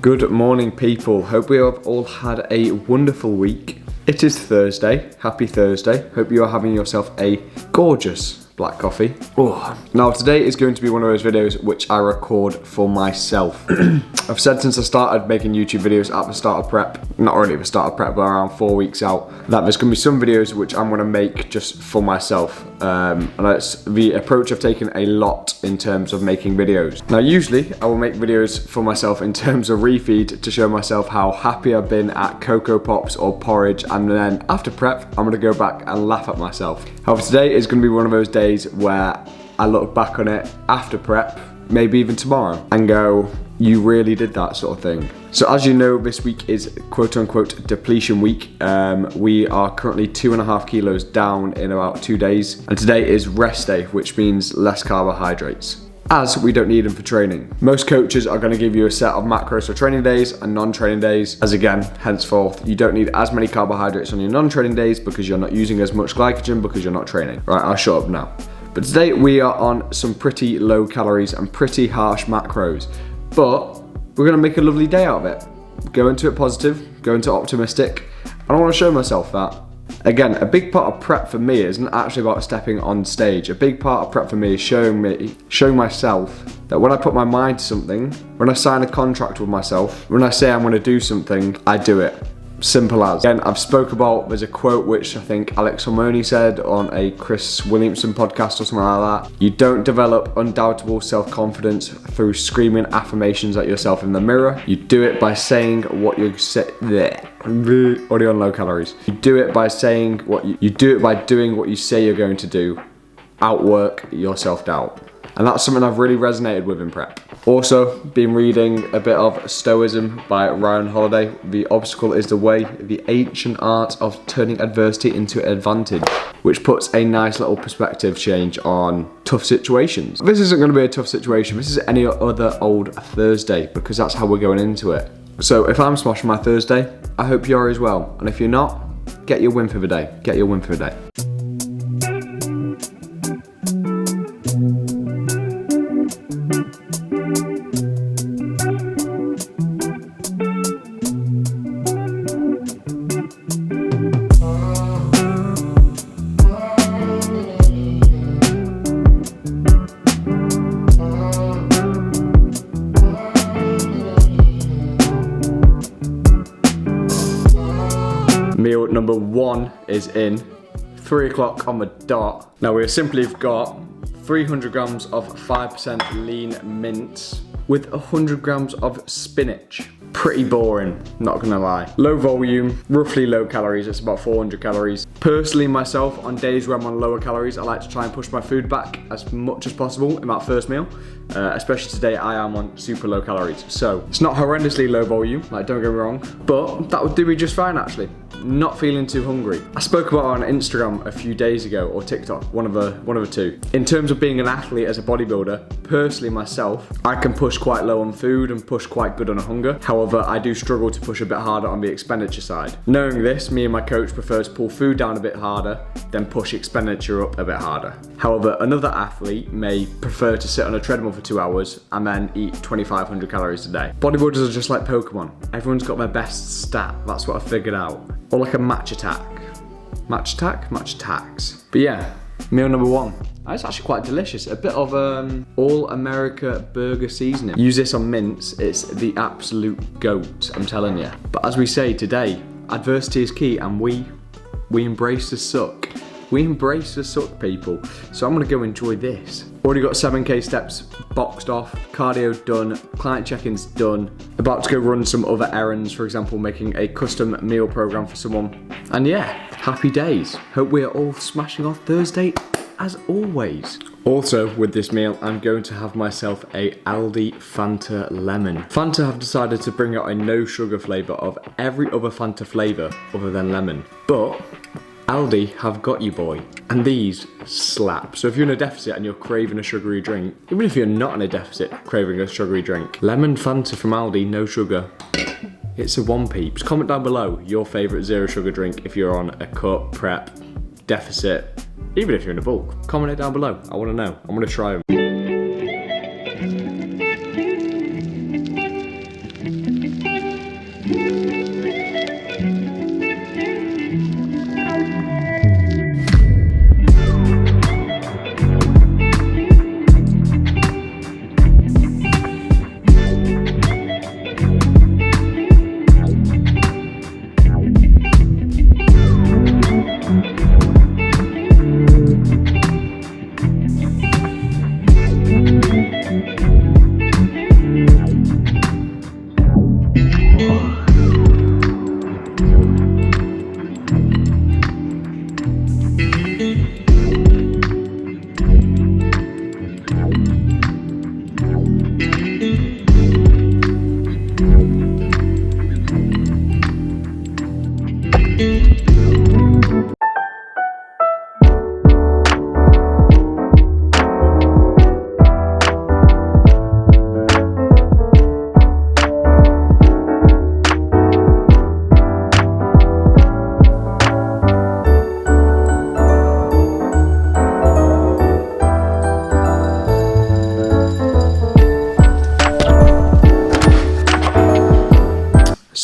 Good morning, people. Hope we have all had a wonderful week. It is Thursday. Happy Thursday. Hope you are having yourself a gorgeous black coffee. Oh. Now today is going to be one of those videos which I record for myself. I've said since I started making YouTube videos at the start of prep, not really the start of prep, but around 4 weeks out, that there's going to be some videos which I'm going to make just for myself. And it's the approach I've taken a lot in terms of making videos. Now usually I will make videos for myself in terms of refeed to show myself how happy I've been at Cocoa Pops or porridge, and then after prep I'm going to go back and laugh at myself. However, today is going to be one of those days where I look back on it after prep, maybe even tomorrow, and go, you really did that, sort of thing. So as you know, this week is quote unquote depletion week. We are currently 2.5 kilos down in about 2 days, and today is rest day, which means less carbohydrates, as we don't need them for training. Most coaches are going to give you a set of macros for training days and non-training days, as again, henceforth, you don't need as many carbohydrates on your non-training days because you're not using as much glycogen because you're not training. Right, I'll shut up now. But today we are on some pretty low calories and pretty harsh macros, but we're going to make a lovely day out of it. Go into it positive, go into optimistic, and I want to show myself that. Again, a big part of prep for me isn't actually about stepping on stage. A big part of prep for me is showing myself that when I put my mind to something, when I sign a contract with myself, when I say I'm going to do something, I do it. Simple as. Again, I've spoke about, there's a quote which I think Alex Hormoni said on a Chris Williamson podcast or something like that. You don't develop undoubtable self-confidence through screaming affirmations at yourself in the mirror. You do it by saying what you say. Already on low calories. You do it by saying what you do it by doing what you say you're going to do. Outwork your self-doubt. And that's something I've really resonated with in prep. Also, been reading a bit of Stoicism by Ryan Holiday. The obstacle is the way, the ancient art of turning adversity into advantage, which puts a nice little perspective change on tough situations. This isn't going to be a tough situation. This is any other old Thursday, because that's how we're going into it. So if I'm smashing my Thursday, I hope you are as well. And if you're not, get your win for the day. Get your win for the day. Meal number 1 is in, 3 o'clock on the dot. Now we simply have got 300 grams of 5% lean mince with 100 grams of spinach. Pretty boring, not gonna lie. Low volume, roughly low calories, it's about 400 calories. Personally myself, on days where I'm on lower calories, I like to try and push my food back as much as possible in that first meal. Especially today, I am on super low calories. So it's not horrendously low volume, like don't get me wrong, but that would do me just fine actually. Not feeling too hungry. I spoke about it on Instagram a few days ago, or TikTok, one of the two. In terms of being an athlete as a bodybuilder, personally myself, I can push quite low on food and push quite good on hunger. However, I do struggle to push a bit harder on the expenditure side. Knowing this, me and my coach prefer to pull food down a bit harder, then push expenditure up a bit harder. However, another athlete may prefer to sit on a treadmill for 2 hours and then eat 2,500 calories a day. Bodybuilders are just like Pokemon. Everyone's got their best stat. That's what I figured out. Or like a match attack. Match attack? Match attacks. But yeah, meal number 1. It's actually quite delicious. A bit of all America burger seasoning. Use this on mince. It's the absolute goat, I'm telling you. But as we say today, adversity is key, and we embrace the suck. We embrace the suck, people. So I'm gonna go enjoy this. Already got 7K steps boxed off, cardio done, client check-ins done. About to go run some other errands, for example, making a custom meal program for someone. And yeah, happy days. Hope we're all smashing off Thursday as always. Also, with this meal, I'm going to have myself a Aldi Fanta Lemon. Fanta have decided to bring out a no sugar flavour of every other Fanta flavour other than lemon. But Aldi have got you, boy, and these slap. So if you're in a deficit and you're craving a sugary drink, even if you're not in a deficit craving a sugary drink, lemon Fanta from Aldi, no sugar. It's a one peeps. Comment down below your favourite zero sugar drink if you're on a cut, prep, deficit, even if you're in a bulk. Comment it down below. I want to know. I want to try them.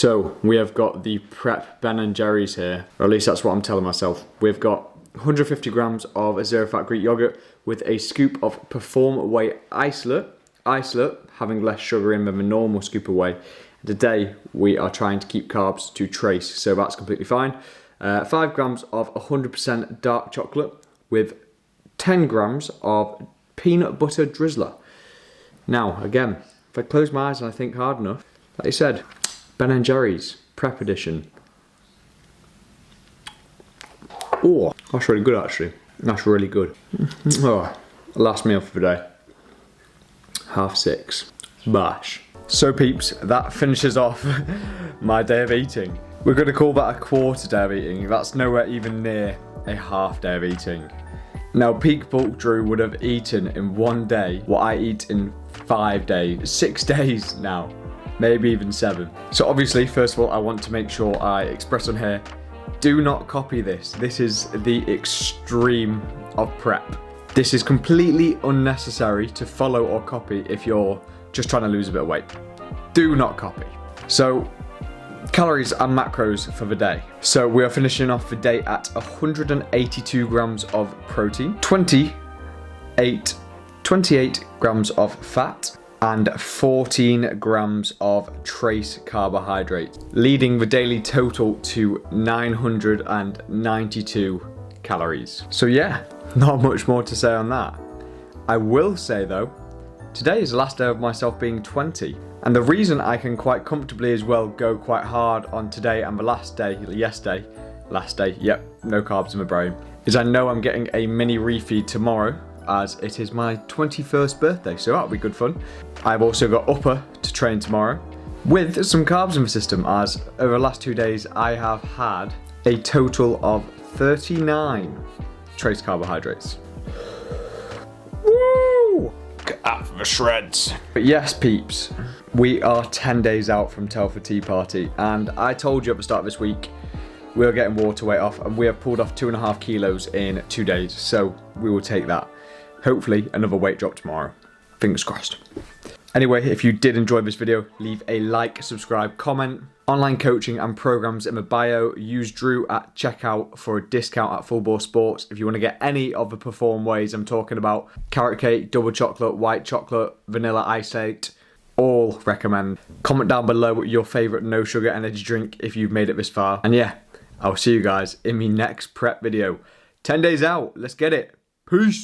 So we have got the Prep Ben & Jerry's here, or at least that's what I'm telling myself. We've got 150 grams of zero fat Greek yogurt with a scoop of Perform Whey isolate. Isolate having less sugar in than the normal scoop of whey. Today we are trying to keep carbs to trace, so that's completely fine. 5 grams of 100% dark chocolate with 10 grams of peanut butter drizzler. Now again, if I close my eyes and I think hard enough, like I said, Ben & Jerry's Prep Edition. Oh, that's really good actually. That's really good. Oh, last meal for the day. 6:30. Bash. So peeps, that finishes off my day of eating. We're going to call that a quarter day of eating. That's nowhere even near a half day of eating. Now peak bulk Drew would have eaten in one day what I eat in 5 days, 6 days now. Maybe even 7. So obviously, first of all, I want to make sure I express on here, do not copy this. This is the extreme of prep. This is completely unnecessary to follow or copy if you're just trying to lose a bit of weight. Do not copy. So, calories and macros for the day. So we are finishing off the day at 182 grams of protein, 28 grams of fat, and 14 grams of trace carbohydrates, leading the daily total to 992 calories. So yeah, not much more to say on that. I will say though, today is the last day of myself being 20. And the reason I can quite comfortably as well go quite hard on today and the last day, yesterday, yep, no carbs in my brain, is I know I'm getting a mini refeed tomorrow, as it is my 21st birthday, so that'll be good fun. I've also got upper to train tomorrow with some carbs in the system, as over the last 2 days I have had a total of 39 trace carbohydrates. Woo! Get out for the shreds. But yes, peeps, we are 10 days out from Telford Tea Party, and I told you at the start of this week we were getting water weight off, and we have pulled off 2.5 kilos in 2 days, so we will take that. Hopefully another weight drop tomorrow. Fingers crossed. Anyway, if you did enjoy this video, leave a like, subscribe, comment. Online coaching and programs in my bio. Use Drew at checkout for a discount at Full Bore Sports if you want to get any of the Perform Wheys I'm talking about. Carrot cake, double chocolate, white chocolate, vanilla isolate. All recommend. Comment down below your favourite no sugar energy drink if you've made it this far. And yeah, I'll see you guys in my next prep video. 10 days out. Let's get it. Peace.